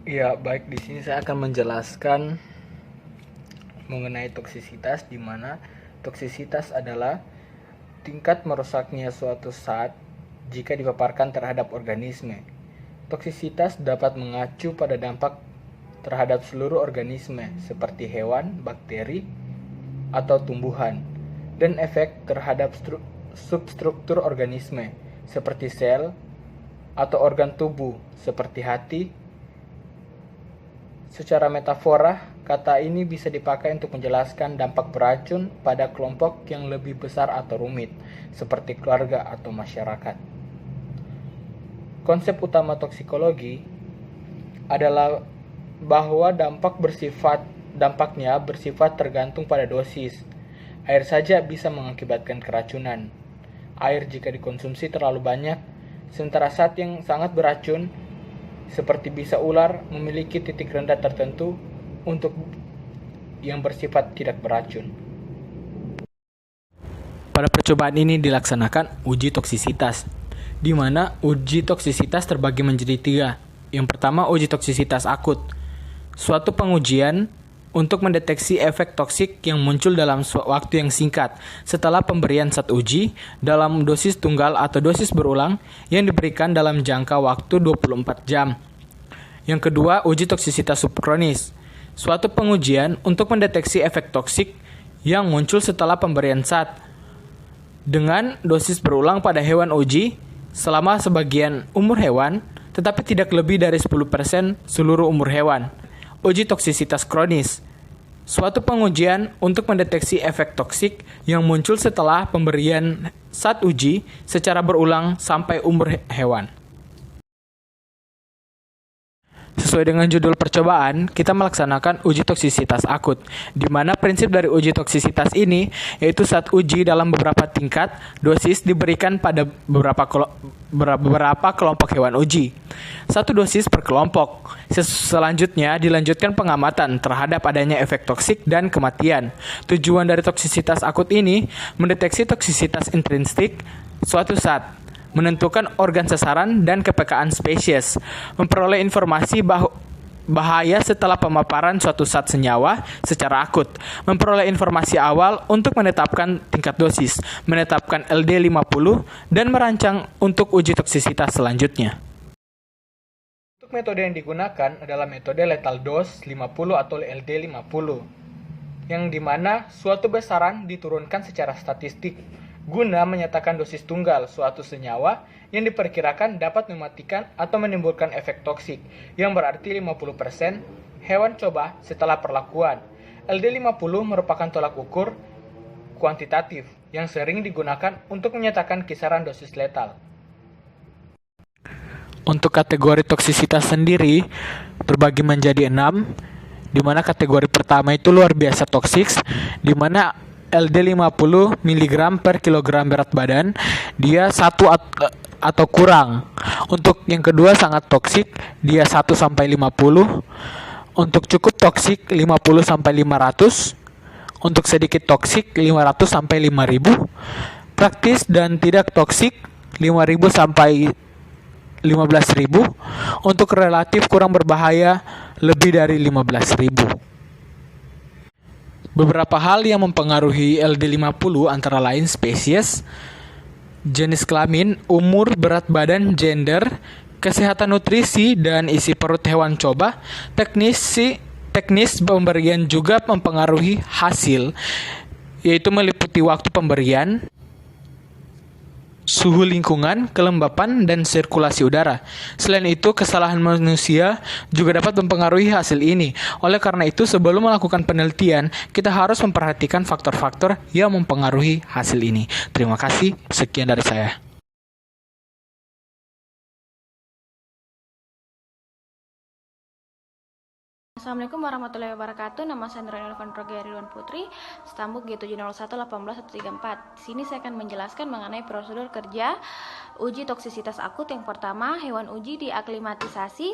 Ya, baik, di sini saya akan menjelaskan mengenai toksisitas, di mana toksisitas adalah tingkat merusaknya suatu zat jika dipaparkan terhadap organisme. Toksisitas dapat mengacu pada dampak terhadap seluruh organisme seperti hewan, bakteri, atau tumbuhan, dan efek terhadap substruktur organisme seperti sel atau organ tubuh seperti hati. Secara metafora, kata ini bisa dipakai untuk menjelaskan dampak beracun pada kelompok yang lebih besar atau rumit, seperti keluarga atau masyarakat. Konsep utama toksikologi adalah bahwa dampaknya bersifat tergantung pada dosis. Air saja bisa mengakibatkan keracunan. Air jika dikonsumsi terlalu banyak, sementara zat yang sangat beracun seperti bisa ular memiliki titik rendah tertentu untuk yang bersifat tidak beracun. Pada percobaan ini dilaksanakan uji toksisitas, di mana uji toksisitas terbagi menjadi 3. Yang pertama, uji toksisitas akut. Suatu pengujian untuk mendeteksi efek toksik yang muncul dalam waktu yang singkat setelah pemberian zat uji dalam dosis tunggal atau dosis berulang yang diberikan dalam jangka waktu 24 jam. Yang kedua, uji toksisitas subkronis. Suatu pengujian untuk mendeteksi efek toksik yang muncul setelah pemberian zat dengan dosis berulang pada hewan uji selama sebagian umur hewan, tetapi tidak lebih dari 10% seluruh umur hewan. Uji toksisitas kronis. Suatu pengujian untuk mendeteksi efek toksik yang muncul setelah pemberian zat uji secara berulang sampai umur hewan. Sesuai dengan judul percobaan, kita melaksanakan uji toksisitas akut, di mana prinsip dari uji toksisitas ini yaitu saat uji dalam beberapa tingkat dosis diberikan pada beberapa kelompok hewan uji. 1 dosis per kelompok. Selanjutnya dilanjutkan pengamatan terhadap adanya efek toksik dan kematian. Tujuan dari toksisitas akut ini mendeteksi toksisitas intrinsik suatu zat, menentukan organ sasaran dan kepekaan spesies, memperoleh informasi bahaya setelah pemaparan suatu zat senyawa secara akut, memperoleh informasi awal untuk menetapkan tingkat dosis, menetapkan LD50, dan merancang untuk uji toksisitas selanjutnya. Untuk metode yang digunakan adalah metode lethal dose 50 atau LD50, yang dimana suatu besaran diturunkan secara statistik guna menyatakan dosis tunggal suatu senyawa yang diperkirakan dapat mematikan atau menimbulkan efek toksik, yang berarti 50% hewan coba setelah perlakuan. LD50 merupakan tolak ukur kuantitatif yang sering digunakan untuk menyatakan kisaran dosis letal. Untuk kategori toksisitas sendiri terbagi menjadi 6, di mana kategori pertama itu luar biasa toksik, di mana LD50 mg per kilogram berat badan, dia 1 atau kurang. Untuk yang kedua sangat toksik, dia 1 sampai 50. Untuk cukup toksik 50 sampai 500. Untuk sedikit toksik 500 sampai 5000. Praktis dan tidak toksik 5000 sampai 15.000. Untuk relatif kurang berbahaya lebih dari 15.000. Beberapa hal yang mempengaruhi LD50 antara lain spesies, jenis kelamin, umur, berat badan, gender, kesehatan nutrisi, dan isi perut hewan coba. Teknis pemberian juga mempengaruhi hasil, yaitu meliputi waktu pemberian, suhu lingkungan, kelembapan, dan sirkulasi udara. Selain itu, kesalahan manusia juga dapat mempengaruhi hasil ini. Oleh karena itu, sebelum melakukan penelitian, kita harus memperhatikan faktor-faktor yang mempengaruhi hasil ini. Terima kasih, sekian dari saya. Assalamualaikum warahmatullahi wabarakatuh. Nama saya Nurani Kontrogia Ridwan Putri, Stambuk G701-18134. Di sini saya akan menjelaskan mengenai prosedur kerja uji toksisitas akut. Yang pertama, hewan uji diaklimatisasi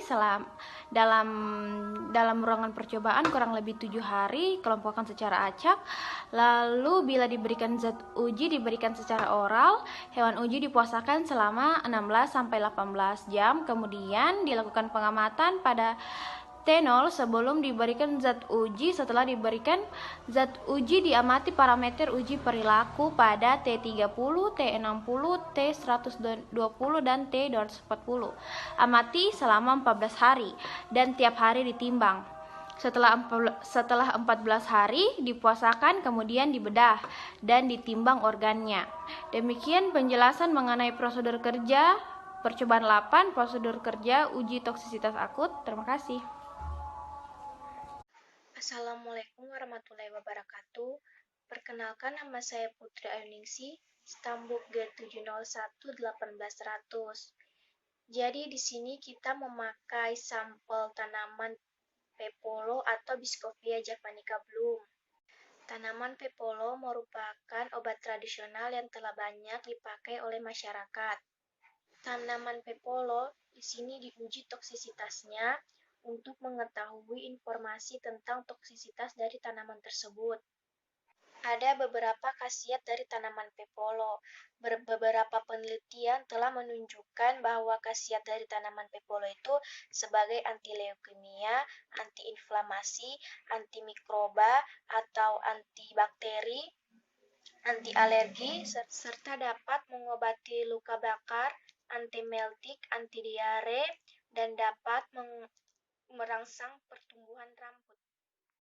dalam ruangan percobaan kurang lebih 7 hari, kelompokkan secara acak. Lalu bila diberikan zat uji diberikan secara oral, hewan uji dipuasakan selama 16-18 jam. Kemudian dilakukan pengamatan pada T0 sebelum diberikan zat uji. Setelah diberikan zat uji, diamati parameter uji perilaku pada T30, T60, T120, dan T240. Amati selama 14 hari dan tiap hari ditimbang. Setelah 14 hari dipuasakan, kemudian dibedah dan ditimbang organnya. Demikian penjelasan mengenai prosedur kerja percobaan 8, prosedur kerja uji toksisitas akut. Terima kasih. Assalamualaikum warahmatullahi wabarakatuh. Perkenalkan, nama saya Putri Ayuningsi, Stambuk G701-18100. Jadi di sini kita memakai sampel tanaman pepolo atau Bischofia japonica Bloom. Tanaman pepolo merupakan obat tradisional yang telah banyak dipakai oleh masyarakat. Tanaman pepolo di sini diuji toksisitasnya untuk mengetahui informasi tentang toksisitas dari tanaman tersebut. Ada beberapa khasiat dari tanaman pepolo. Beberapa penelitian telah menunjukkan bahwa khasiat dari tanaman pepolo itu sebagai anti leukemia, anti-inflamasi, antimikroba atau antibakteri, anti alergi, serta dapat mengobati luka bakar, antimeltik, anti diare, dan dapat merangsang pertumbuhan rambut.